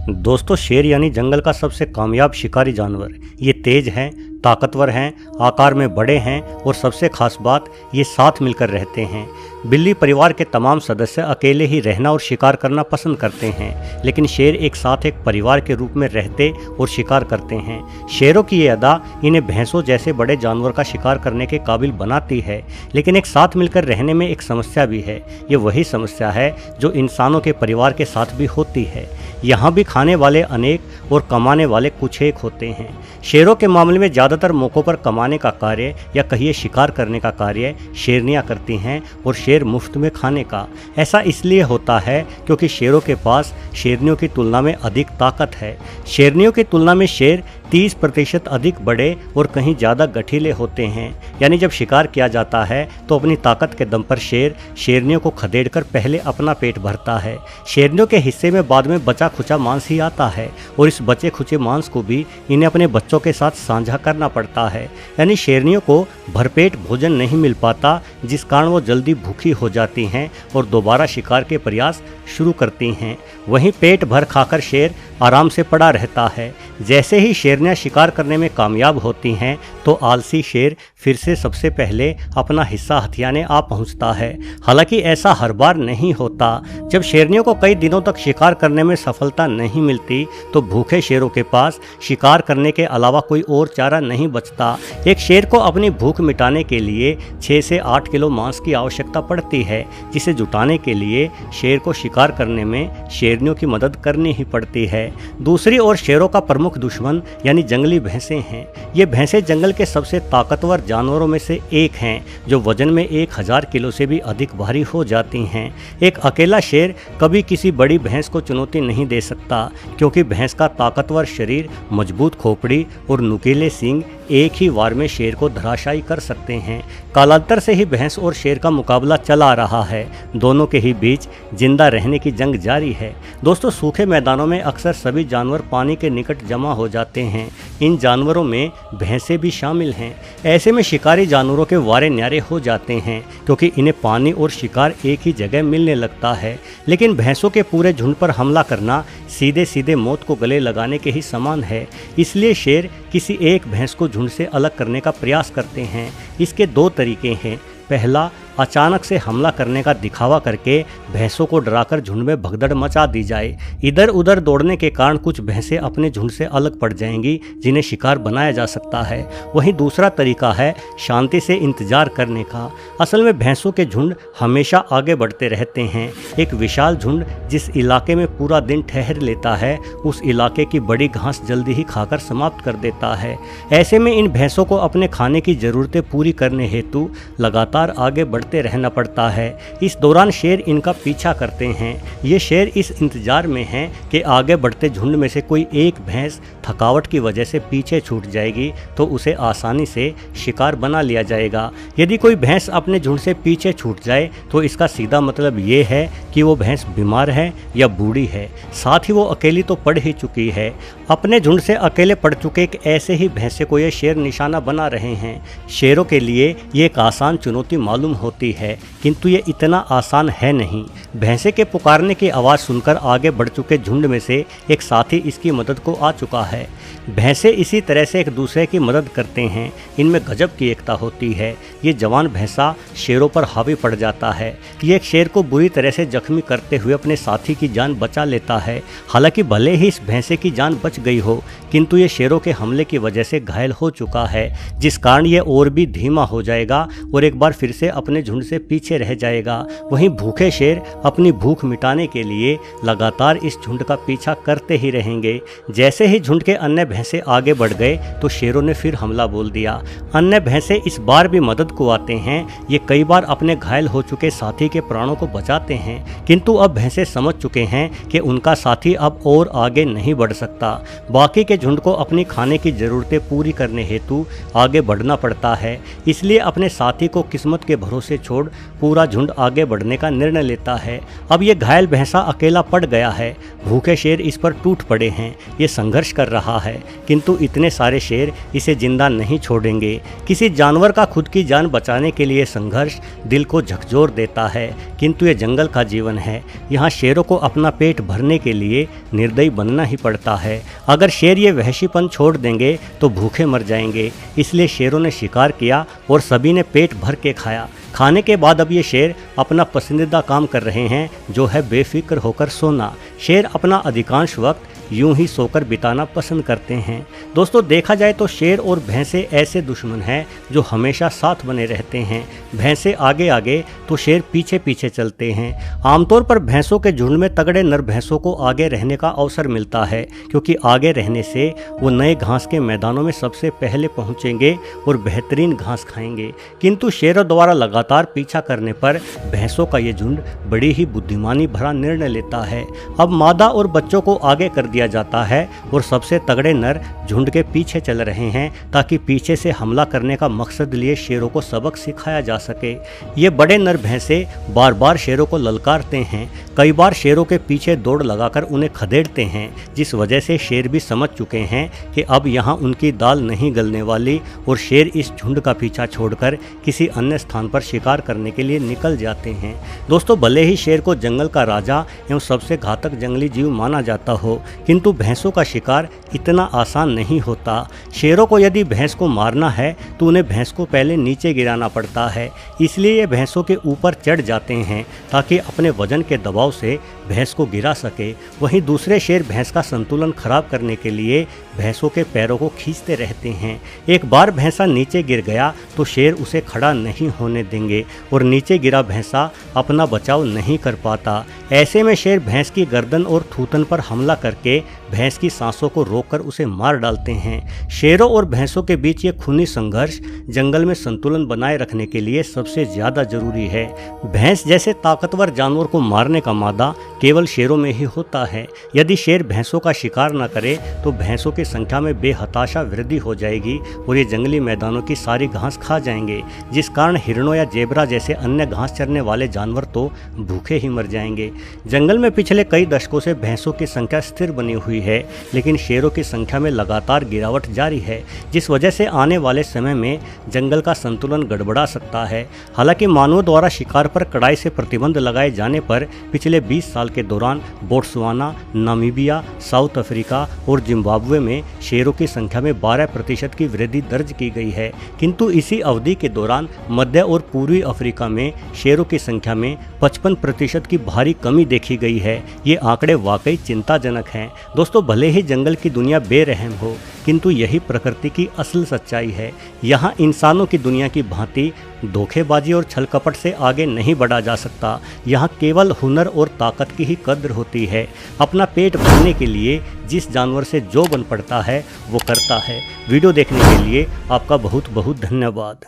दोस्तों, शेर यानी जंगल का सबसे कामयाब शिकारी जानवर। ये तेज हैं, ताकतवर हैं, आकार में बड़े हैं और सबसे खास बात, ये साथ मिलकर रहते हैं। बिल्ली परिवार के तमाम सदस्य अकेले ही रहना और शिकार करना पसंद करते हैं, लेकिन शेर एक साथ एक परिवार के रूप में रहते और शिकार करते हैं। शेरों की ये अदा इन्हें भैंसों जैसे बड़े जानवर का शिकार करने के काबिल बनाती है, लेकिन एक साथ मिलकर रहने में एक समस्या भी है। ये वही समस्या है जो इंसानों के परिवार के साथ भी होती है। यहाँ भी खाने वाले अनेक और कमाने वाले कुछ एक होते हैं। शेरों के मामले में ज़्यादातर मौक़ों पर कमाने का कार्य या कहिए शिकार करने का कार्य शेरनियाँ करती हैं और शेर मुफ्त में खाने का। ऐसा इसलिए होता है क्योंकि शेरों के पास शेरनियों की तुलना में अधिक ताकत है। शेरनियों की तुलना में शेर 30% अधिक बड़े और कहीं ज़्यादा गठीले होते हैं। यानी जब शिकार किया जाता है तो अपनी ताकत के दम पर शेर शेरनियों को खदेड़कर पहले अपना पेट भरता है। शेरनियों के हिस्से में बाद में बचा खुचा मांस ही आता है और इस बचे खुचे मांस को भी इन्हें अपने बच्चों के साथ साझा करना पड़ता है। यानी शेरनियों को भरपेट भोजन नहीं मिल पाता, जिस कारण वो जल्दी भूखी हो जाती हैं और दोबारा शिकार के प्रयास शुरू करती हैं। वहीं पेट भर खाकर शेर आराम से पड़ा रहता है। जैसे ही शेरनियाँ शिकार करने में कामयाब होती हैं तो आलसी शेर फिर से सबसे पहले अपना हिस्सा हथियाने आ पहुंचता है। हालांकि ऐसा हर बार नहीं होता। जब शेरनियों को कई दिनों तक शिकार करने में सफलता नहीं मिलती तो भूखे शेरों के पास शिकार करने के अलावा कोई और चारा नहीं बचता। एक शेर को अपनी भूख मिटाने के लिए 6 से 8 किलो मांस की आवश्यकता पड़ती है, जिसे जुटाने के लिए शेर को शिकार करने में शेरनियों की मदद करनी ही पड़ती है। दूसरी ओर शेरों का प्रमुख दुश्मन यानी जंगली भैंसें हैं। ये भैंसें जंगल के सबसे ताकतवर जानवरों में से एक हैं, जो वजन में 1000 किलो से भी अधिक भारी हो जाती हैं। एक अकेला शेर कभी किसी बड़ी भैंस को चुनौती नहीं दे सकता, क्योंकि भैंस का ताकतवर शरीर, मजबूत खोपड़ी और नुकीले सींग एक ही वार में शेर को धराशायी कर सकते हैं। कालांतर से ही भैंस और शेर का मुकाबला चला आ रहा है। दोनों के ही बीच जिंदा रहने की जंग जारी है। दोस्तों, सूखे मैदानों में अक्सर सभी जानवर पानी के निकट जमा हो जाते हैं। इन जानवरों में भैंसें भी शामिल हैं। ऐसे में शिकारी जानवरों के वारे न्यारे हो जाते हैं, क्योंकि इन्हें पानी और शिकार एक ही जगह मिलने लगता है। लेकिन भैंसों के पूरे झुंड पर हमला करना सीधे सीधे मौत को गले लगाने के ही समान है। इसलिए शेर किसी एक भैंस को झुंड से अलग करने का प्रयास करते हैं। इसके 2 तरीके हैं। पहला, अचानक से हमला करने का दिखावा करके भैंसों को डराकर झुंड में भगदड़ मचा दी जाए। इधर उधर दौड़ने के कारण कुछ भैंसें अपने झुंड से अलग पड़ जाएंगी, जिन्हें शिकार बनाया जा सकता है। वहीं दूसरा तरीका है शांति से इंतजार करने का। असल में भैंसों के झुंड हमेशा आगे बढ़ते रहते हैं। एक विशाल झुंड जिस इलाके में पूरा दिन ठहर लेता है, उस इलाके की बड़ी घास जल्दी ही खाकर समाप्त कर देता है। ऐसे में इन भैंसों को अपने खाने की ज़रूरतें पूरी करने हेतु लगातार आगे बढ़ते रहना पड़ता है। इस दौरान शेर इनका पीछा करते हैं। ये शेर इस इंतजार में हैं कि आगे बढ़ते झुंड में से कोई एक भैंस थकावट की वजह से पीछे छूट जाएगी तो उसे आसानी से शिकार बना लिया जाएगा। यदि कोई भैंस अपने झुंड से पीछे छूट जाए तो इसका सीधा मतलब ये है कि वो भैंस बीमार है या बूढ़ी है, साथ ही वो अकेली तो पड़ ही चुकी है। अपने झुंड से अकेले पड़ चुके एक ऐसे ही भैंसे को ये शेर निशाना बना रहे हैं। शेरों के लिए ये एक आसान चुनौती मालूम होती है, किंतु ये इतना आसान है नहीं। भैंसे के पुकारने की आवाज़ सुनकर आगे बढ़ चुके झुंड में से एक साथी इसकी मदद को आ चुका है। भैंसे इसी तरह से एक दूसरे की मदद करते हैं। इनमें गजब की एकता होती है। ये जवान भैंसा शेरों पर हावी पड़ जाता है। ये एक शेर को बुरी तरह से जख्मी करते हुए अपने साथी की जान बचा लेता है। हालांकि भले ही इस भैंसे की जान बच गई हो, किंतु ये शेरों के हमले की वजह से घायल हो चुका है, जिस कारण ये और भी धीमा हो जाएगा और एक बार फिर से अपने झुंड से पीछे रह जाएगा। वहीं भूखे शेर अपनी भूख मिटाने के लिए लगातार इस झुंड का पीछा करते ही रहेंगे। जैसे ही झुंड के अन्य भैंसे आगे बढ़ गए तो शेरों ने फिर हमला बोल दिया। अन्य भैंसे इस बार भी मदद को आते हैं। ये कई बार अपने घायल हो चुके साथी के प्राणों को बचाते हैं, किंतु अब भैंसे समझ चुके हैं कि उनका साथी अब और आगे नहीं बढ़ सकता। बाकी के झुंड को अपनी खाने की ज़रूरतें पूरी करने हेतु आगे बढ़ना पड़ता है। इसलिए अपने साथी को किस्मत के भरोसे उसे छोड़ पूरा झुंड आगे बढ़ने का निर्णय लेता है। अब ये घायल भैंसा अकेला पड़ गया है, भूखे शेर इस पर टूट पड़े हैं। ये संघर्ष कर रहा है, किंतु इतने सारे शेर इसे जिंदा नहीं छोड़ेंगे। किसी जानवर का खुद की जान बचाने के लिए संघर्ष दिल को झकझोर देता है, किंतु ये जंगल का जीवन है। यहाँ शेरों को अपना पेट भरने के लिए निर्दयी बनना ही पड़ता है। अगर शेर ये वहशीपन छोड़ देंगे तो भूखे मर जाएंगे। इसलिए शेरों ने शिकार किया और सभी ने पेट भर के खाया। खाने के बाद अब ये शेर अपना पसंदीदा काम कर रहे हैं, जो है बेफिक्र होकर सोना। शेर अपना अधिकांश वक्त यूं ही सोकर बिताना पसंद करते हैं। दोस्तों, देखा जाए तो शेर और भैंसे ऐसे दुश्मन हैं जो हमेशा साथ बने रहते हैं। भैंसे आगे आगे तो शेर पीछे पीछे चलते हैं। आमतौर पर भैंसों के झुंड में तगड़े नर भैंसों को आगे रहने का अवसर मिलता है, क्योंकि आगे रहने से वो नए घास के मैदानों में सबसे पहले पहुंचेंगे और बेहतरीन घास खाएंगे। किंतु शेरों द्वारा लगातार पीछा करने पर भैंसों का ये झुंड बड़ी ही बुद्धिमानी भरा निर्णय लेता है। अब मादा और बच्चों को आगे कर दिया जाता है और सबसे तगड़े नर झुंड के पीछे चल रहे हैं, ताकि पीछे से हमला करने का मकसद लिए शेरों को सबक सिखाया जा सके। ये बड़े नर भैंसे बार बार शेरों को ललकारते हैं, कई बार शेरों के पीछे दौड़ लगाकर उन्हें खदेड़ते हैं, जिस वजह से शेर भी समझ चुके हैं कि अब यहाँ उनकी दाल नहीं गलने वाली और शेर इस झुंड का पीछा छोड़कर किसी अन्य स्थान पर शिकार करने के लिए निकल जाते हैं। दोस्तों, भले ही शेर को जंगल का राजा एवं सबसे घातक जंगली जीव माना जाता हो, किंतु भैंसों का शिकार इतना आसान नहीं होता। शेरों को यदि भैंस को मारना है तो उन्हें भैंस को पहले नीचे गिराना पड़ता है। इसलिए ये भैंसों के ऊपर चढ़ जाते हैं ताकि अपने वजन के दबाव से भैंस को गिरा सके। वहीं दूसरे शेर भैंस का संतुलन खराब करने के लिए भैंसों के पैरों को खींचते रहते हैं। एक बार भैंसा नीचे गिर गया तो शेर उसे खड़ा नहीं होने देंगे और नीचे गिरा भैंसा अपना बचाव नहीं कर पाता। ऐसे में शेर भैंस की गर्दन और थूथन पर हमला करके भैंस की सांसों को रोककर उसे मार डालते हैं। शेरों और भैंसों के बीच ये खूनी संघर्ष जंगल में संतुलन बनाए रखने के लिए सबसे ज़्यादा जरूरी है। भैंस जैसे ताकतवर जानवर को मारने का मादा केवल शेरों में ही होता है। यदि शेर भैंसों का शिकार न करे तो भैंसों की संख्या में बेहताशा वृद्धि हो जाएगी और ये जंगली मैदानों की सारी घास खा जाएंगे, जिस कारण हिरणों या जेबरा जैसे अन्य घास चरने वाले जानवर तो भूखे ही मर जाएंगे। जंगल में पिछले कई दशकों से भैंसों की संख्या स्थिर बनी हुई है, लेकिन शेरों की संख्या में लगातार गिरावट जारी है, जिस वजह से आने वाले समय में जंगल का संतुलन गड़बड़ा सकता है। हालांकि मानवों द्वारा शिकार पर कड़ाई से प्रतिबंध लगाए जाने पर पिछले 20 साल के दौरान बोट्सवाना, नामीबिया, साउथ अफ्रीका और जिम्बाब्वे में शेरों की संख्या में 12% की वृद्धि दर्ज की गई है। किंतु इसी अवधि के दौरान मध्य और पूर्वी अफ्रीका में शेरों की संख्या में 55% की भारी कमी देखी गई है। ये आंकड़े वाकई चिंताजनक हैं। दोस्तों, भले ही जंगल की दुनिया बेरहम हो, किंतु यही प्रकृति की असल सच्चाई है। यहाँ इंसानों की दुनिया की भांति धोखेबाजी और छल कपट से आगे नहीं बढ़ा जा सकता। यहाँ केवल हुनर और ताकत की ही कद्र होती है। अपना पेट भरने के लिए जिस जानवर से जो बन पड़ता है वो करता है। वीडियो देखने के लिए आपका बहुत बहुत धन्यवाद।